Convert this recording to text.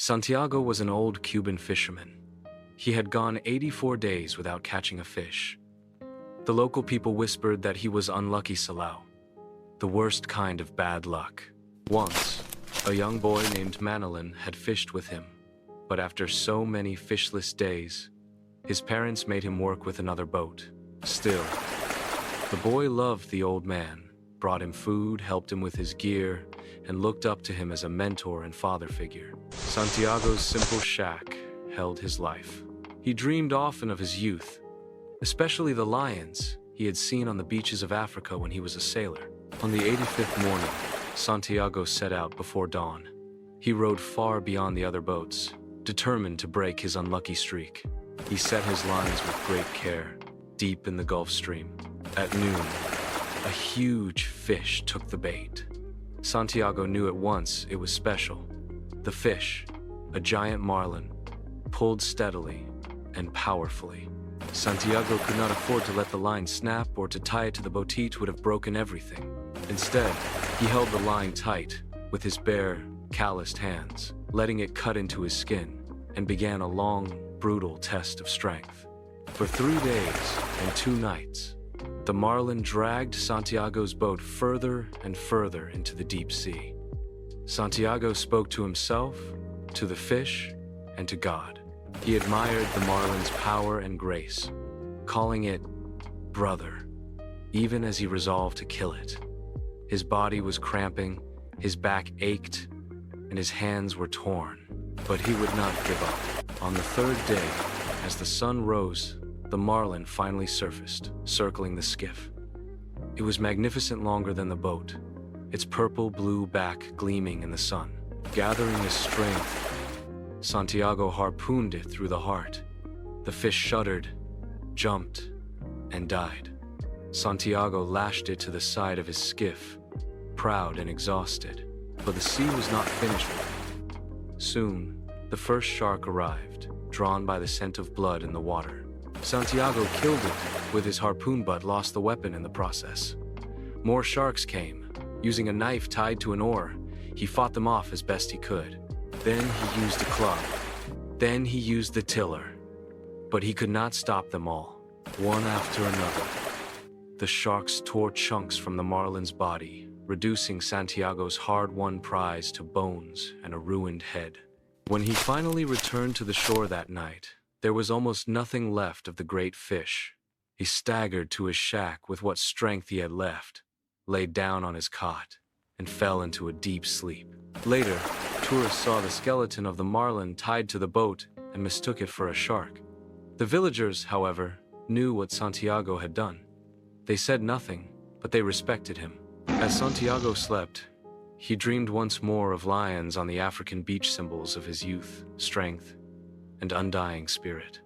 Santiago was an old Cuban fisherman. He had gone 84 days without catching a fish. The local people whispered that he was unlucky Salao, the worst kind of bad luck. Once, a young boy named Marlin had fished with him, but after so many fishless days, his parents made him work with another boat. Still, the boy loved the old man, brought him food, helped him with his gear, and looked up to him as a mentor and father figure. Santiago's simple shack held his life. He dreamed often of his youth, especially the lions he had seen on the beaches of Africa when he was a sailor. On the 85th morning, Santiago set out before dawn. He rowed far beyond the other boats, determined to break his unlucky streak. He set his lines with great care, deep in the Gulf Stream. At noon, a huge fish took the bait. Santiago knew at once it was special. The fish, a giant marlin, pulled steadily and powerfully. Santiago could not afford to let the line snap or to tie it to the boat. It would have broken everything. Instead, he held the line tight with his bare, calloused hands, letting it cut into his skin, and began a long, brutal test of strength. For 3 days and 2 nights, the marlin dragged Santiago's boat further and further into the deep sea. Santiago spoke to himself, to the fish, and to God. He admired the marlin's power and grace, calling it brother, even as he resolved to kill it. His body was cramping, his back ached, and his hands were torn. But he would not give up. On the 3rd day, as the sun rose, the marlin finally surfaced, circling the skiff. It was magnificent, longer than the boat, its purple-blue back gleaming in the sun. Gathering his strength, Santiago harpooned it through the heart. The fish shuddered, jumped, and died. Santiago lashed it to the side of his skiff, proud and exhausted. But the sea was not finished with him. Soon, the first shark arrived, drawn by the scent of blood in the water. Santiago killed it with his harpoon but lost the weapon in the process. More sharks came. Using a knife tied to an oar, he fought them off as best he could. Then he used a club. Then he used the tiller. But he could not stop them all, one after another. The sharks tore chunks from the marlin's body, reducing Santiago's hard-won prize to bones and a ruined head. When he finally returned to the shore that night, there was almost nothing left of the great fish. He staggered to his shack with what strength he had left, laid down on his cot, and fell into a deep sleep. Later, tourists saw the skeleton of the marlin tied to the boat and mistook it for a shark. The villagers, however, knew what Santiago had done. They said nothing, but they respected him. As Santiago slept, he dreamed once more of lions on the African beach, symbols of his youth, strength, and undying spirit.